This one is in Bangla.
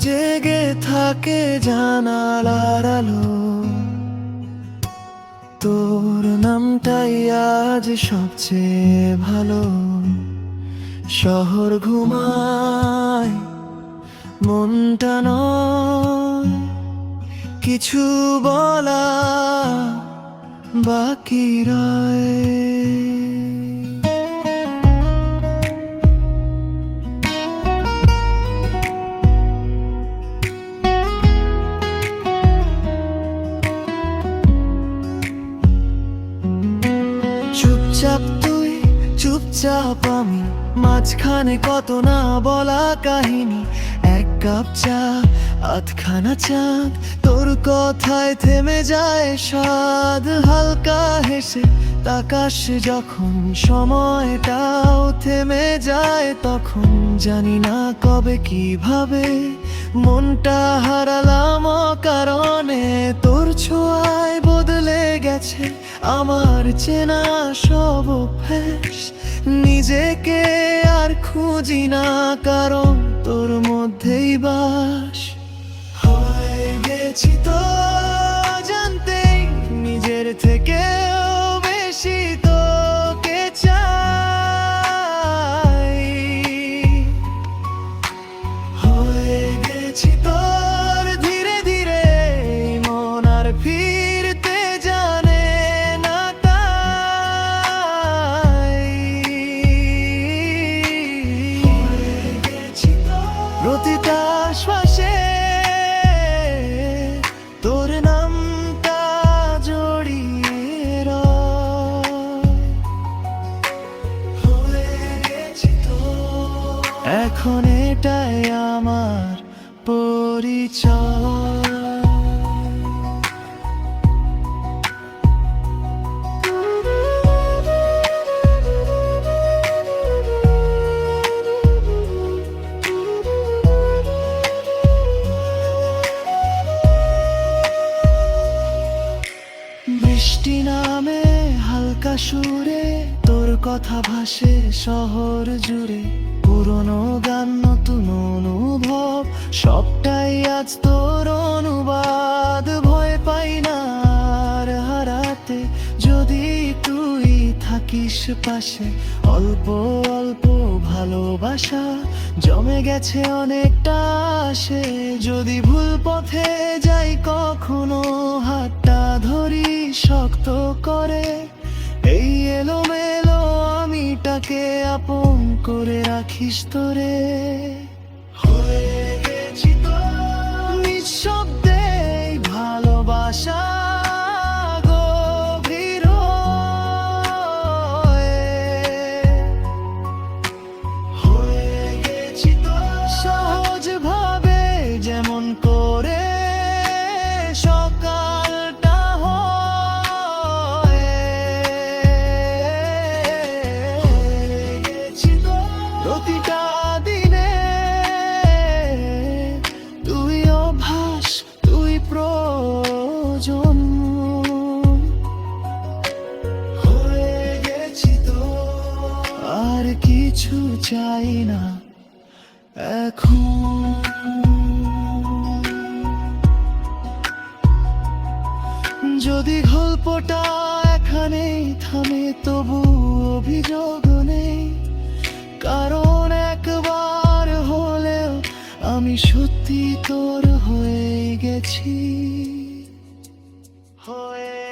জেগে থাকে জানালার আলো, তোর নামটাই আজ সবচেয়ে ভালো। শহর ঘুমায়, মনটা নয়, কিছু বলা বাকি রয়। চুপচাপ তুই, চুপচাপ আমি, মাঝখানে কত না বলা কাহিনী। এক কাপ চা, আধখানা চাঁদ, তোর কথায় থেমে যায় স্বাদ। হালকা হেসে তাকাস যখন, সময়টাও থেমে যায় তখন। জানি না কবে কিভাবে মনটা হারালাম অকারণে। তোর ছোঁয়ায় বদলে গেছে আমার চেনা সব অভ্যাস। নিজেকে আর খুঁজি না, কারণ তোর মধ্যেই বাস। হয়ে গেছি তো জানতেই, নিজের থেকেও বেশি তোকে চাই। হয়ে গেছি তোর ধীরে ধীরে, মন আর ফিরতে জানে না তাই। হয়ে গেছি তোর প্রতিটা শ্বাসে, তোর নামটা জড়িয়ে রয়। হয়ে গেছি তোর, এখন এটাই আমার পরিচয়। বৃষ্টি নামে হালকা সুরে, তোর কথা ভাসে শহর জুড়ে। পুরনো গান, নতুন অনুভব, সবটাই আজ তোর অনুবাদ। ভয় পাই না আর হারাতে, যদি তুই থাকিস পাশে। অল্প অল্প ভালোবাসা জমে গেছে অনেকটা আসে। যদি ভুল পথে যাই কখনো, হাতটা ধরি শক্ত করে। এই এলোমেলো আমিটাকে আপন করে রাখিস তোরে। হয়ে গেছি তো নিঃশব্দে ভালোবাসা গভীর হয়ে গেছি তো সহজ ভাবে, যেমন করে সকালটা হয়। হয়ে গেছি তো প্রতিটা দিনে, তুই অভ্যাস, তুই প্রয়োজন। হয়ে গেছি তো আর কিছু চাই না এখন। যদি গল্পটা এখানেই থামে, তবু অভিযোগ নেই। কারণ একবার হলেও আমি সত্যি তোর হয়ে গেছি। হয়ে